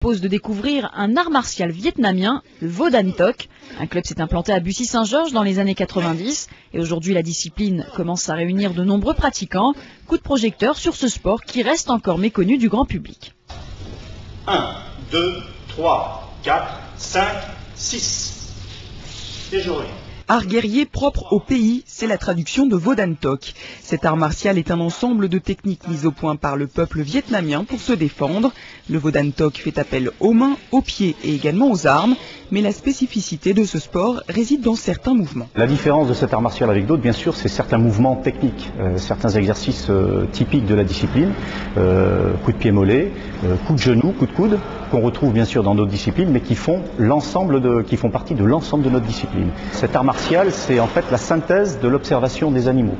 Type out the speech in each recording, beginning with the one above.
Propose de découvrir un art martial vietnamien, le Vo Dan Toc. Un club s'est implanté à Bussy-Saint-Georges dans les années 90 et aujourd'hui la discipline commence à réunir de nombreux pratiquants. Coup de projecteur sur ce sport qui reste encore méconnu du grand public. 1, 2, 3, 4, 5, 6. Et je reviens. Art guerrier propre au pays, c'est la traduction de Vo Dan Toc. Cet art martial est un ensemble de techniques mises au point par le peuple vietnamien pour se défendre. Le Vo Dan Toc fait appel aux mains, aux pieds et également aux armes. Mais la spécificité de ce sport réside dans certains mouvements. La différence de cet art martial avec d'autres, bien sûr, c'est certains mouvements techniques, certains exercices typiques de la discipline, coup de pied mollet, coup de genou, coup de coude, qu'on retrouve bien sûr dans d'autres disciplines, mais qui font partie de l'ensemble de notre discipline. Cet art martial, c'est en fait la synthèse de l'observation des animaux.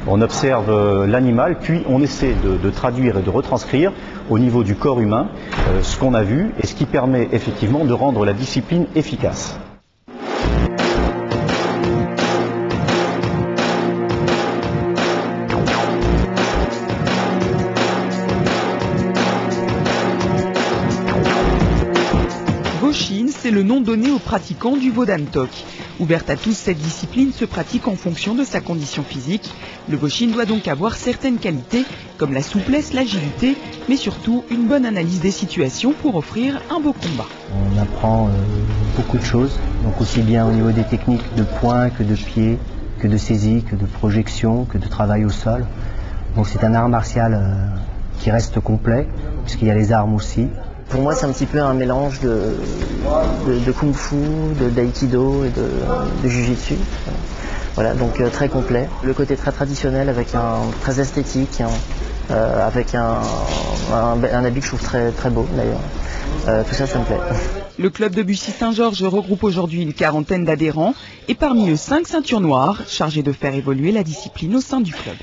On observe l'animal, puis on essaie de traduire et de retranscrire au niveau du corps humain ce qu'on a vu et ce qui permet effectivement de rendre la discipline efficace. Vo Chin, c'est le nom donné aux pratiquants du Vo Dan Toc. Ouverte à tous, cette discipline se pratique en fonction de sa condition physique. Le Vo Chin doit donc avoir certaines qualités, comme la souplesse, l'agilité, mais surtout une bonne analyse des situations pour offrir un beau combat. On apprend beaucoup de choses, donc aussi bien au niveau des techniques de poing que de pied, que de saisie, que de projection, que de travail au sol. Donc c'est un art martial qui reste complet, puisqu'il y a les armes aussi. Pour moi, c'est un petit peu un mélange de kung-fu, d'aïkido et de jujitsu. Voilà, donc très complet. Le côté très traditionnel avec très esthétique, avec un habit que je trouve très beau d'ailleurs. Tout ça, ça me plaît. Le club de Bussy-Saint-Georges regroupe aujourd'hui une quarantaine d'adhérents et parmi eux 5 ceintures noires chargées de faire évoluer la discipline au sein du club.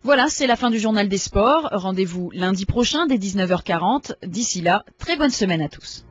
Voilà, c'est la fin du journal des sports. Rendez-vous lundi prochain dès 19h40. D'ici là, très bonne semaine à tous.